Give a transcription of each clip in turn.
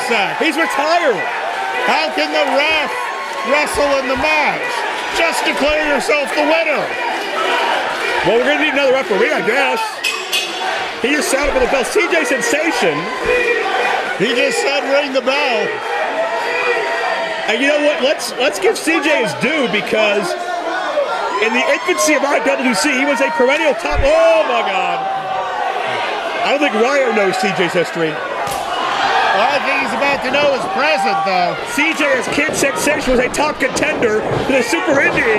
sec. He's retired. How can the ref wrestle in the match? Just declare yourself the winner. Well, we're going to need another referee, I guess. He just sounded for the bell. CJ Sensation. He just said ring the bell. And you know what? Let's give CJ his due, because in the infancy of IWC, he was a perennial top. Oh my God! I don't think Rayo knows CJ's history. Well, I think he's about to know his present, though. CJ as Kid Sensation was a top contender to the Super Indy.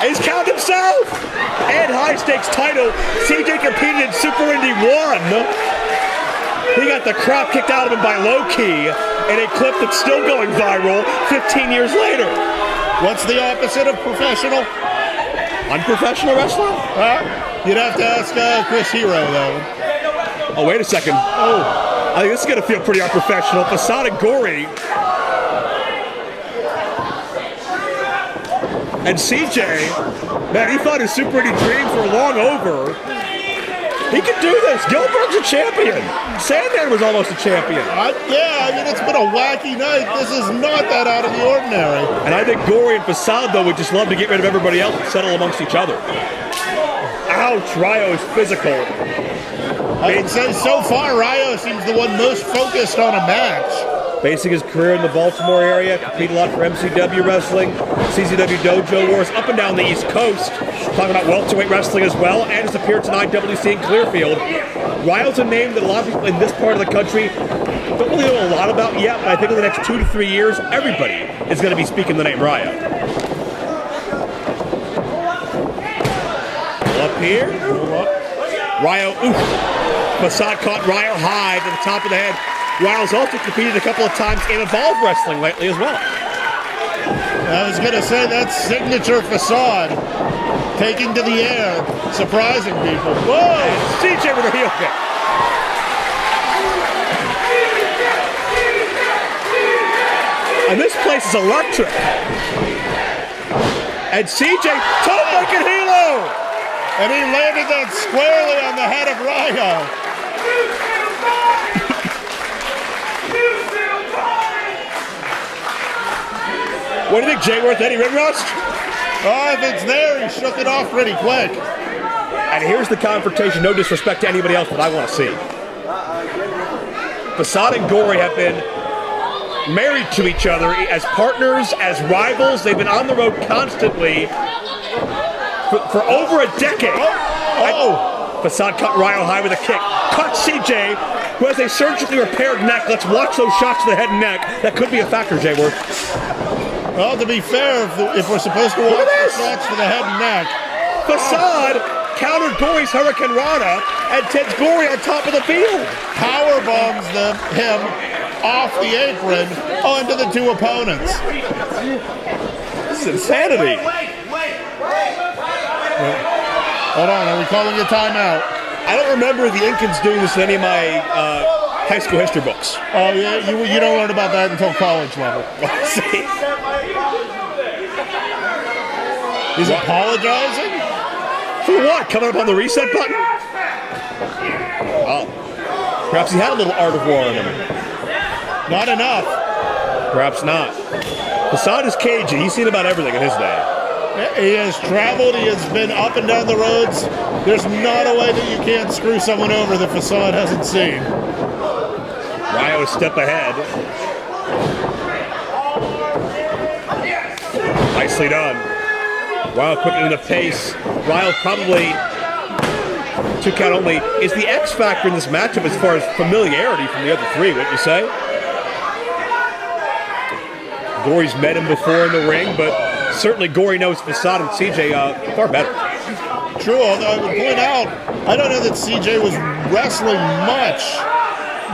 He's counted himself. And high stakes title. CJ competed in Super Indy 1. He got the crap kicked out of him by Low Key in a clip that's still going viral 15 years later. What's the opposite of professional? Unprofessional wrestler? You'd have to ask Chris Hero, though. Oh, wait a second. Oh, I think this is going to feel pretty unprofessional. Facade and Gory. And CJ, man, he thought his Super Indy dreams were long over. He could do this. Gilbert's a champion. Sandman was almost a champion. Yeah, I mean, it's been a wacky night. This is not that out of the ordinary. And I think Gory and Facade, though, would just love to get rid of everybody else and settle amongst each other. Ouch, Rayo is physical. I can say so far, Rayo seems the one most focused on a match. Basing his career in the Baltimore area, competed a lot for MCW Wrestling, CZW Dojo Wars, up and down the East Coast, talking about welterweight wrestling as well, and his appearance in IWC in Clearfield. Rayo's a name that a lot of people in this part of the country don't really know a lot about yet, but I think in the next 2 to 3 years, everybody is going to be speaking the name Rayo. Up here. Rayo, oof. Facade caught Rayo high to the top of the head. Rayo's also competed a couple of times in Evolve Wrestling lately as well. I was going to say, that's signature Facade. Taking to the air, surprising people. Whoa! CJ with a heel kick. And this place is electric. And CJ, toe-breaking helo! And he landed that squarely on the head of Rayo. What do you think, Jayworth? Any ring rust? Oh, if it's there, he shook it off pretty quick. And here's the confrontation. No disrespect to anybody else that I want to see. Facade and Gory have been married to each other as partners, as rivals. They've been on the road constantly for over a decade. Facade cut Rayo high with a kick. Cut CJ, who has a surgically repaired neck. Let's watch those shots to the head and neck. That could be a factor, Jayworth. Well, to be fair, if we're supposed to watch the shots to the head and neck. Facade countered Gory's Hurricane Rana and sends Gory on top of the field. Power bombs him off the apron onto the two opponents. This is insanity. Hold on, are we calling a timeout? I don't remember the Incans doing this in any of my high school history books. Oh, yeah, you don't learn about that until college level. See? He's apologizing? For what? Coming up on the reset button? Oh. Perhaps he had a little art of war in him. Not enough. Perhaps not. Facade is cagey. He's seen about everything in his day. He has traveled. He has been up and down the roads. There's not a way that you can't screw someone over that Facade hasn't seen. Rayo a step ahead. Nicely done. Rayo quickening the pace. Rayo probably, 2 count only, is the X factor in this matchup as far as familiarity from the other three, wouldn't you say? Gory's met him before in the ring, but certainly Gory knows Facade and CJ far better. True, although I would point out, I don't know that CJ was wrestling much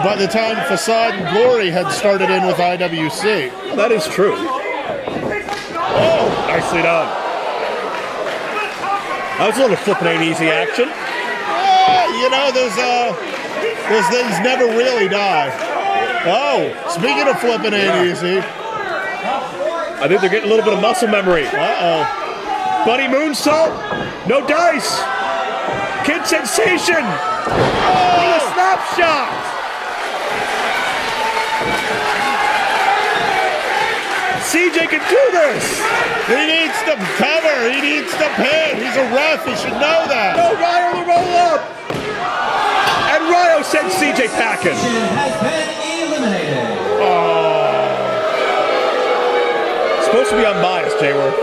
by the time Facade and Gory had started in with IWC. That is true. Oh! Nicely done. That was a little flippin' ain't easy action. You know, those things never really die. Oh, speaking of flippin' ain't easy. I think they're getting a little bit of muscle memory. Uh-oh. Buddy moonsault. No dice. Kid Sensation. Oh! A snapshot. CJ can do this! He needs to cover. He needs to pin. He's a ref. He should know that. No, Rayo the roll up! And Rayo sends CJ packing. Has been eliminated. Supposed to be unbiased, J-Worth.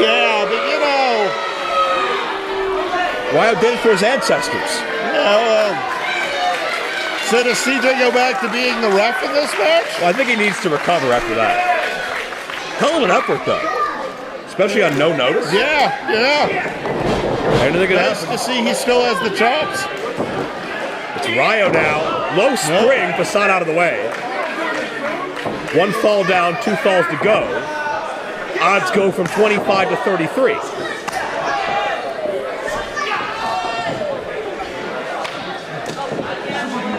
Yeah, but you know. Rayo did it for his ancestors. So does CJ go back to being the ref in this match? Well, I think he needs to recover after that. Hell of an effort, though. Especially on no notice. Yeah. Anything can Nice happen. to see he still has the chops. It's Rayo now. Low spring, Facade out of the way. One fall down, 2 falls to go. Odds go from 25 to 33.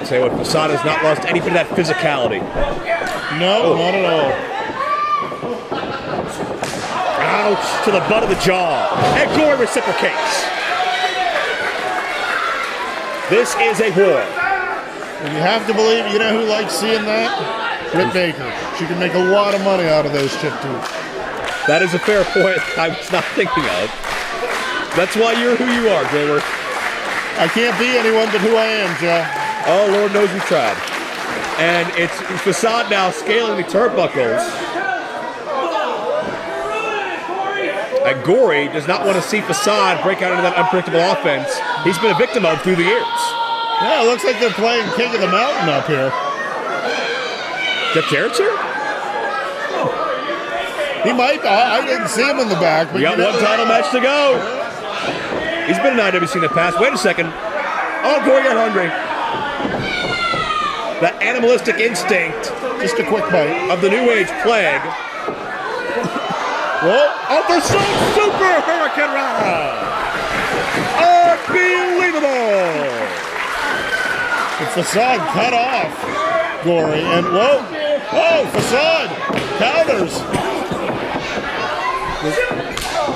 Say what, Facade has not lost any bit of that physicality. No, not at all. Ouch to the butt of the jaw. And Gory reciprocates. This is a war. And you have to believe, you know who likes seeing that? Britt Baker. She can make a lot of money out of those chip tubes. That is a fair point I was not thinking of. That's why you're who you are, Gory. I can't be anyone but who I am, Joe. Oh, Lord knows we tried. And it's Facade now scaling the turnbuckles. And Gory does not want to see Facade break out into that unpredictable offense he's been a victim of through the years. Yeah, it looks like they're playing King of the Mountain up here. Jeff Jarrett's here? He might. I didn't see him in the back. But We got you know, one title match to go. He's been in IWC in the past. Wait a second. Oh, Gory got hungry. That animalistic instinct Just a quick bite. of the New Age plague. Whoa. Oh, the Super Hurricane Rana! Unbelievable! The Facade cut off Gory. And whoa. Facade. Counters.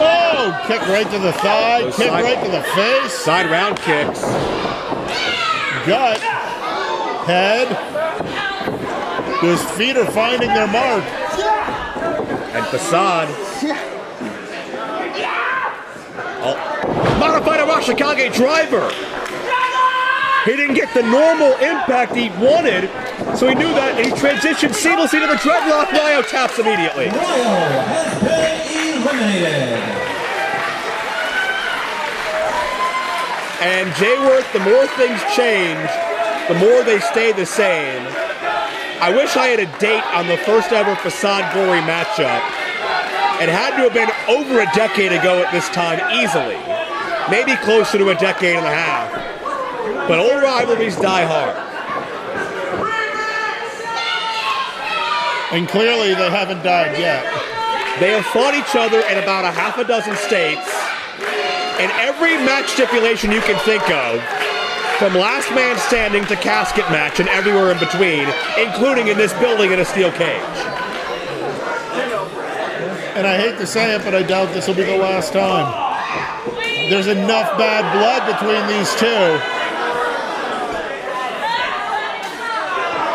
Oh, kick right to the thigh. Those Kick side- right to the face. Side round kicks. Gut. Head. His feet are finding their mark. And Facade. Oh. Modified Arashikage driver. He didn't get the normal impact he wanted, so he knew that, and he transitioned seamlessly to the dreadlock. Rayo taps immediately. Rayo has been eliminated. And J-Worth, the more things change, the more they stay the same. I wish I had a date on the first ever Facade Gory matchup. It had to have been over a decade ago at this time, easily. Maybe closer to a decade and a half. But old rivalries die hard. And clearly they haven't died yet. They have fought each other in about a half a dozen states, in every match stipulation you can think of, from last man standing to casket match and everywhere in between, including in this building in a steel cage. And I hate to say it, but I doubt this will be the last time. There's enough bad blood between these two.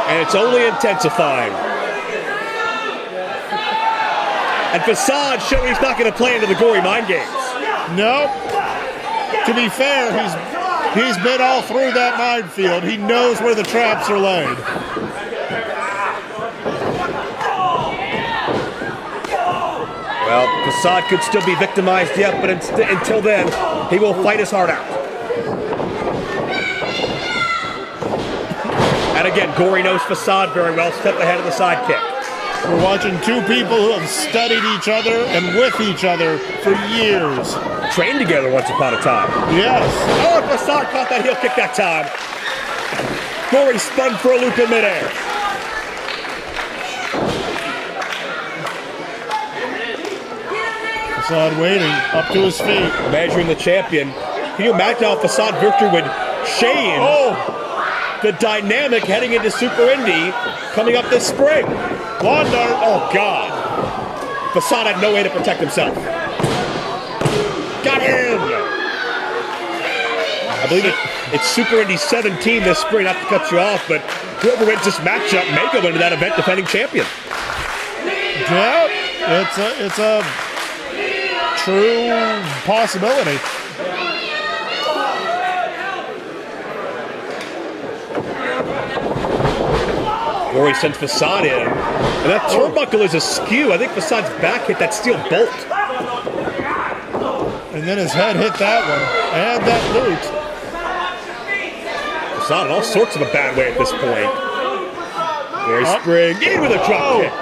And it's only intensifying. And Facade showing he's not going to play into the Gory mind games. Nope. To be fair, he's been all through that minefield. He knows where the traps are laid. Well, Facade could still be victimized yet, but until then, he will fight his heart out. And again, Gory knows Facade very well, step ahead of the sidekick. We're watching two people who have studied each other and with each other for years. Trained together once upon a time. Yes. Oh, and Facade caught that heel kick that time. Gory spun for a loop in midair. Facade waiting, up to his feet. Measuring the champion. Can you imagine how Facade victory would change the dynamic heading into Super Indy coming up this spring? Lawn dart. Oh, God. Facade had no way to protect himself. Got him! I believe it. It's Super Indy 17 this spring, not to cut you off, but whoever wins this matchup may go into that event defending champion. Yeah, it's a true possibility. Gory sends Facade in, and that turnbuckle is askew. I think Facade's back hit that steel bolt. And then his head hit that one, and that boot. Facade in all sorts of a bad way at this point. There's Spring in with a drop kick.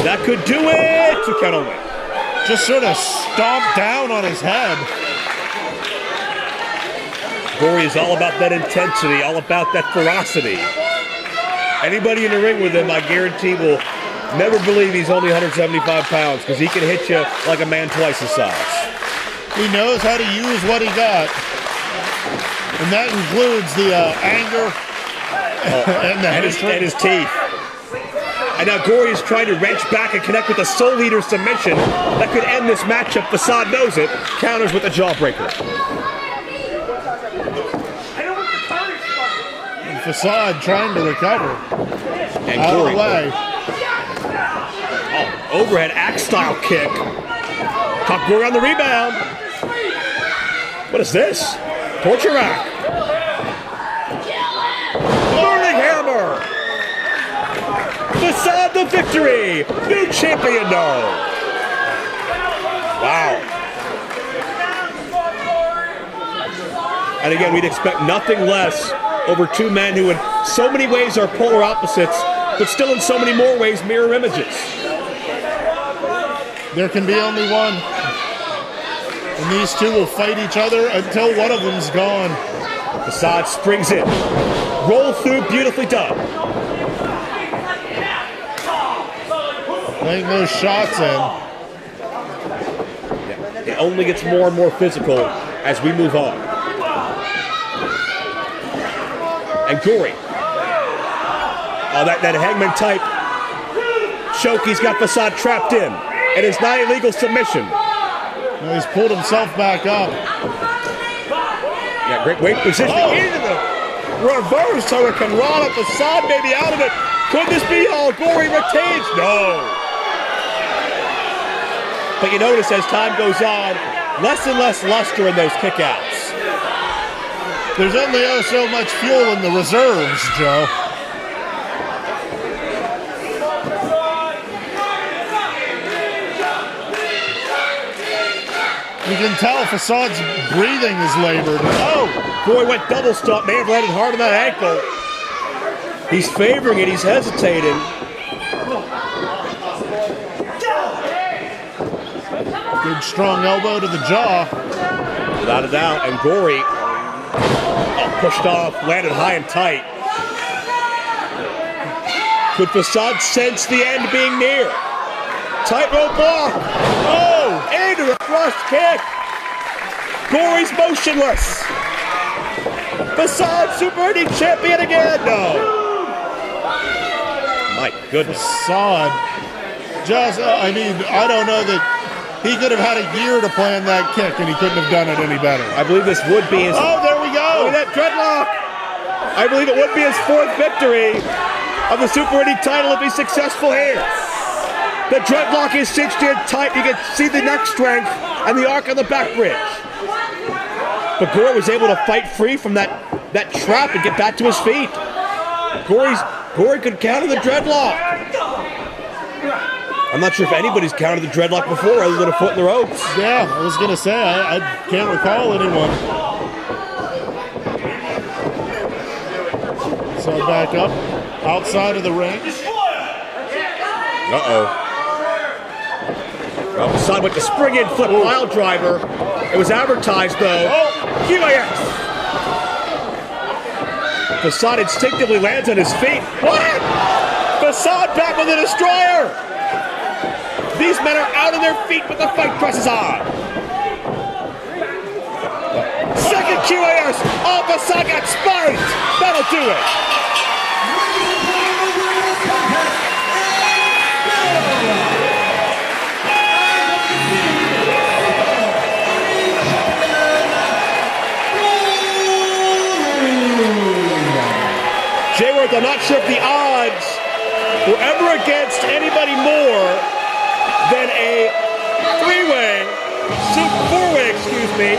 That could do it. 2 count only. Just sort of stomped down on his head. Gory is all about that intensity, all about that ferocity. Anybody in the ring with him, I guarantee, will never believe he's only 175 pounds because he can hit you like a man twice his size. He knows how to use what he got. And that includes the anger and his teeth. And now Gory is trying to wrench back and connect with a Soul Eater submission that could end this matchup. Facade knows it. Counters with a jawbreaker. And Facade trying to recover. And Out Gory. of the way. Oh, overhead axe style kick. Top Gory on the rebound. What is this? Torture rack. Burning hammer. Facade the victory. New champion though. Wow. And again, we'd expect nothing less over two men who in so many ways are polar opposites, but still in so many more ways mirror images. There can be only one. And these two will fight each other until one of them's gone. Facade springs in. Roll through, beautifully done. Laying those shots in. Yeah, it only gets more and more physical as we move on. And Gory. Oh, that Hangman type choke, he's got Facade trapped in. And it's not illegal submission. Now he's pulled himself back up. Yeah, great weight positioning into the reverse hurricane rana. Facade maybe out of it. Could this be all? Gory retains? No. But you notice as time goes on, less and less luster in those kickouts. There's only so much fuel in the reserves, Joe. You can tell Facade's breathing is labored. Oh, Gory went double stomp, may have landed hard on that ankle. He's favoring it, he's hesitating. Good strong elbow to the jaw. Without a doubt, and Gory pushed off, landed high and tight. Could Facade sense the end being near? Tightrope block. Oh, into the thrust kick. Gory's motionless. Facade Super Indy champion again. No. My goodness. Facade. Just, I don't know that he could have had a year to plan that kick and he couldn't have done it any better. I believe this would be his... Oh, there we go. Look at that dreadlock. I believe it would be his 4th victory of the Super Indy title if he's successful here. The dreadlock is cinched in tight. You can see the neck strength and the arc on the back bridge. But Gory was able to fight free from that trap and get back to his feet. Gory could counter the dreadlock. I'm not sure if anybody's countered the dreadlock before other than a foot in the ropes. Yeah, I was going to say, I can't recall anyone. So back up, outside of the ring. Uh-oh. Well, Facade went to spring in, flip pile driver. It was advertised, though. Oh, QAS! Facade instinctively lands on his feet. What? Facade back with a destroyer! These men are out on their feet, but the fight presses on. Second QAS. Oh, Facade got spiked. That'll do it. Jay Worth, I'm not sure if the odds were ever against anybody more than a four-way, excuse me,